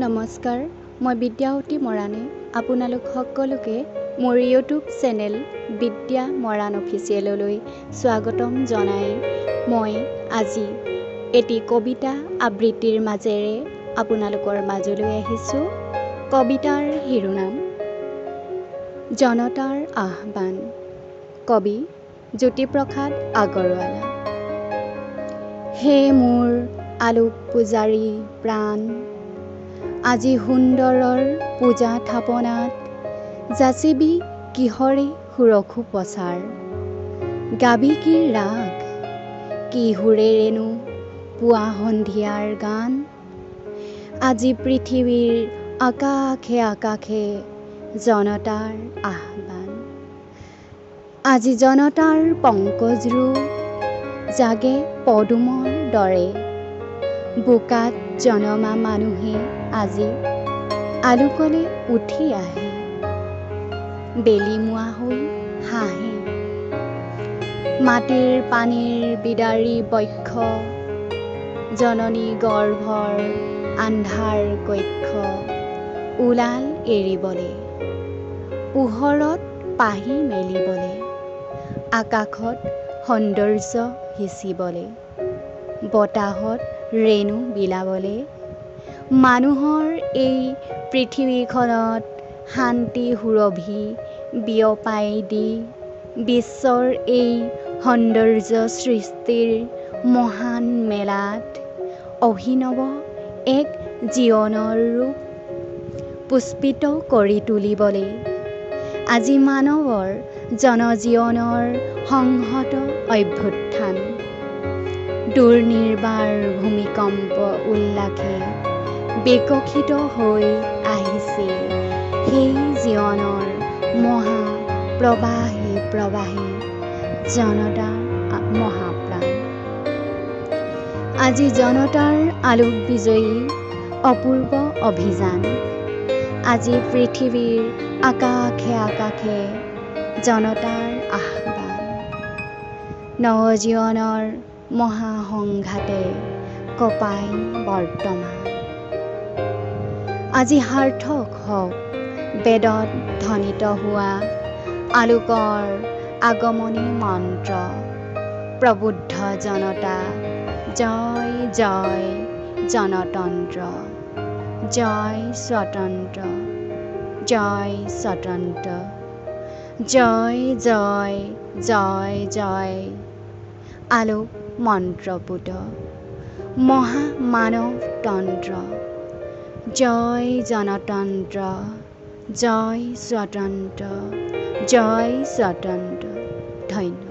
নমস্কাৰ, মই বিদ্যাৱতী মৰাণে আপোনালোক সকলোকে মোৰ ইউটিউব চেনেল বিদ্যা মৰাণ অফিচিয়েললৈ স্বাগতম জনাই মই আজি এটি কবিতা আবৃত্তিৰ মাজেৰে আপোনালোকৰ মাজলৈ আহিছোঁ। কবিতাৰ শিৰোনাম জনতাৰ আহ্বান। কবি জ্যোতিপ্ৰসাদ আগৰৱালা। হে মোৰ আলোক পূজাৰী প্ৰাণ, আজি সুন্দৰৰ পূজা থাপনাত যাচিবি কিহৰে সুৰখু পচাৰ। গাবি কি ৰাগ, কি সুৰেৰেনো পুৱা সন্ধিয়াৰ গান। আজি পৃথিৱীৰ আকাশে আকাশে জনতাৰ আহ্বান। আজি জনতাৰ পংকজ ৰূপ জাগে পদুমৰ দৰে। বোকাত জনমা মানুহে আজি আলোকলে উঠি আহে। বেলি মুৱা হৈ হাঁহে। মাটিৰ পানীৰ বিদাৰী বক্ষ, জননী গৰ্ভৰ আন্ধাৰ কক্ষ ওলাল এৰিবলে। পোহৰত পাহি মেলিবলে, আকাশত সৌন্দৰ্য সিঁচিবলে, বতাহত ৰেণু বিলাবলে। মানুহৰ এই পৃথিৱীখনত শান্তি সুৰভি বিয়পাই দি বিশ্বৰ এই সৌন্দৰ্য সৃষ্টিৰ মহান মেলাত অভিনৱ এক জীৱনৰ ৰূপ পুষ্পিত কৰি তুলিবলে। আজি মানৱৰ জনজীৱনৰ সংহত অভ্যুত্থান, দুৰ্নিৰ্বাৰ ভূমিকম্প উল্লাসে বিকশিত হৈ আহিছে সেই জীৱনৰ মহা প্ৰবাহে প্ৰবাহে জনতাৰ মহাপ্ৰাণ। আজি জনতাৰ আলোক বিজয়ী অপূৰ্ব অভিযান। আজি পৃথিৱীৰ আকাশে আকাশে জনতাৰ আহ্বান। নৱজীৱনৰ মহাসংঘাতে কঁপাই বৰ্তমান। আজি সাৰ্থক হওক বেদত ধ্বনিত হোৱা আলোকৰ আগমনী মন্ত্ৰ। প্ৰবুদ্ধ জনতা জয় জয় জনতন্ত্ৰ, জয় স্বতন্ত্ৰ, জয় স্বতন্ত্ৰ, জয় জয় জয় জয়। আলোক মন্ত্ৰপুত মহামানৱতন্ত্ৰ, জয় জনতন্ত্ৰ, জয় স্বতন্ত্ৰ, জয় স্বতন্ত্ৰ। ধন্যবাদ।